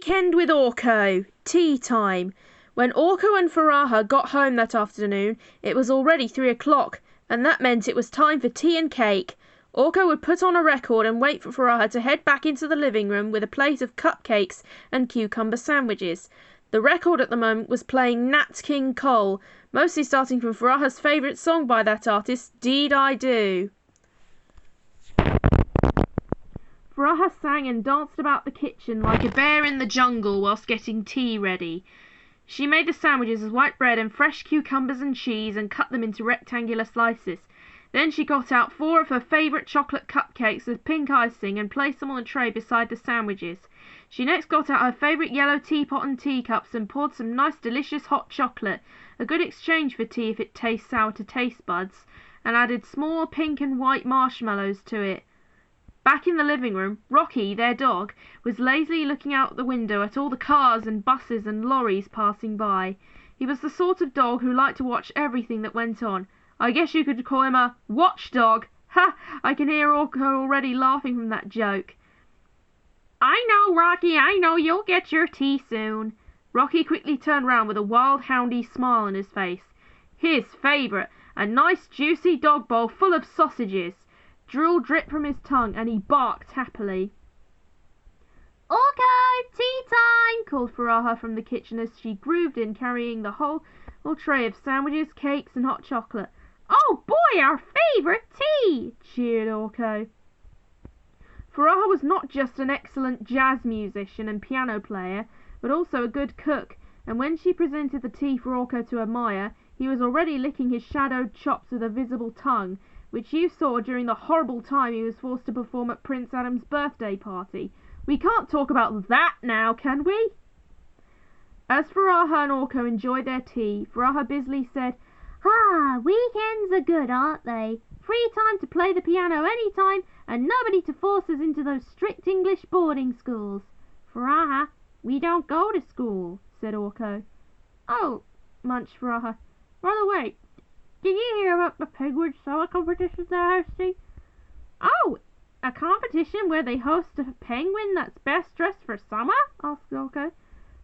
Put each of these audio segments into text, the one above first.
Weekend with Orko. Tea time. When Orko and Faraha got home that afternoon, it was already 3 o'clock, and that meant it was time for tea and cake. Orko would put on a record and wait for Faraha to head back into the living room with a plate of cupcakes and cucumber sandwiches. The record at the moment was playing Nat King Cole, mostly starting from Faraha's favourite song by that artist, Deed I Do. Faraha sang and danced about the kitchen like a bear in the jungle whilst getting tea ready. She made the sandwiches of white bread and fresh cucumbers and cheese and cut them into rectangular slices. Then she got out 4 of her favourite chocolate cupcakes with pink icing and placed them on a tray beside the sandwiches. She next got out her favourite yellow teapot and teacups and poured some nice delicious hot chocolate, a good exchange for tea if it tastes sour to taste buds, and added small pink and white marshmallows to it. Back in the living room, Rocky, their dog, was lazily looking out the window at all the cars and buses and lorries passing by. He was the sort of dog who liked to watch everything that went on. I guess you could call him a watchdog. Ha! I can hear Orko already laughing from that joke. I know, Rocky, I know, you'll get your tea soon. Rocky quickly turned round with a wild houndy smile on his face. His favourite, a nice juicy dog bowl full of sausages. Drool dripped from his tongue and he barked happily. Orko, tea time, called Faraha from the kitchen as she grooved in carrying the whole tray of sandwiches, cakes and hot chocolate. Oh boy, our favourite tea, cheered Orko. Faraha was not just an excellent jazz musician and piano player, but also a good cook, and when she presented the tea for Orko to admire, he was already licking his shadowed chops with a visible tongue, which you saw during the horrible time he was forced to perform at Prince Adam's birthday party. We can't talk about that now, can we? As Faraha and Orko enjoyed their tea, Faraha busily said, weekends are good, aren't they? Free time to play the piano any time, and nobody to force us into those strict English boarding schools. Faraha, we don't go to school, said Orko. Oh, munched Faraha. By the way, did you hear about the penguin summer competition they're hosting? Oh, a competition where they host a penguin that's best dressed for summer? Asked Orko.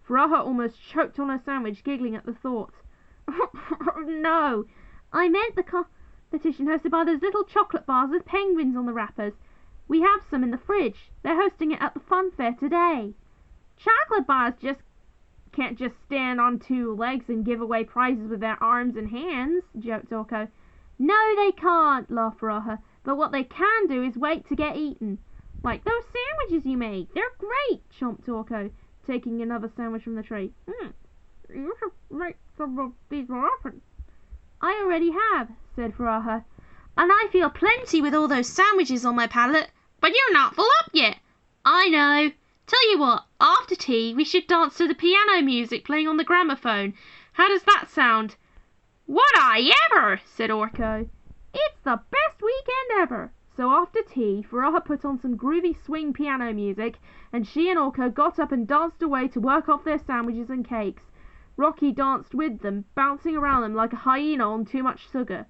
Faraha almost choked on her sandwich, giggling at the thought. No, I meant the competition hosted by those little chocolate bars with penguins on the wrappers. We have some in the fridge. They're hosting it at the fun fair today. Chocolate bars can't just stand on 2 legs and give away prizes with their arms and hands, joked Orko. No, they can't, laughed Faraha, but what they can do is wait to get eaten. Like those sandwiches you made. They're great, chomped Orko, taking another sandwich from the tray. You should make some of these more often. I already have, said Faraha, and I feel plenty with all those sandwiches on my palate, but you're not full up yet. I know. Tell you what, after tea we should dance to the piano music playing on the gramophone. How does that sound? Would I ever, said Orko. It's the best weekend ever. So after tea, Faraha put on some groovy swing piano music, and she and Orko got up and danced away to work off their sandwiches and cakes. Rocky danced with them, bouncing around them like a hyena on too much sugar.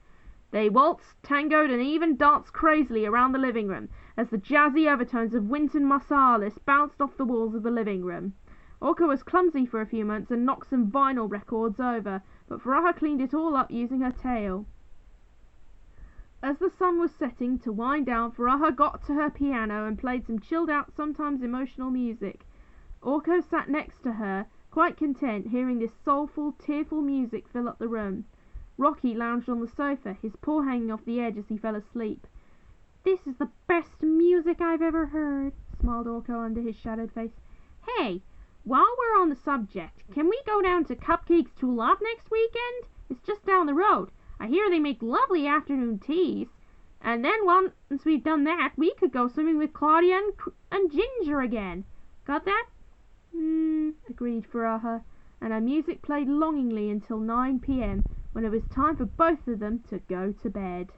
They waltzed, tangoed, and even danced crazily around the living room, as the jazzy overtones of Wynton Marsalis bounced off the walls of the living room. Orko was clumsy for a few moments and knocked some vinyl records over, but Faraha cleaned it all up using her tail. As the sun was setting to wind down, Faraha got to her piano and played some chilled-out, sometimes emotional music. Orko sat next to her, quite content, hearing this soulful, tearful music fill up the room. Rocky lounged on the sofa, his paw hanging off the edge as he fell asleep. This is the best music I've ever heard, smiled Orko under his shadowed face. Hey, while we're on the subject, can we go down to Cupcake's Tulip next weekend? It's just down the road. I hear they make lovely afternoon teas. And then once we've done that, we could go swimming with Claudia and Ginger again. Got that? Agreed Faraha, and her music played longingly until 9 p.m, when it was time for both of them to go to bed.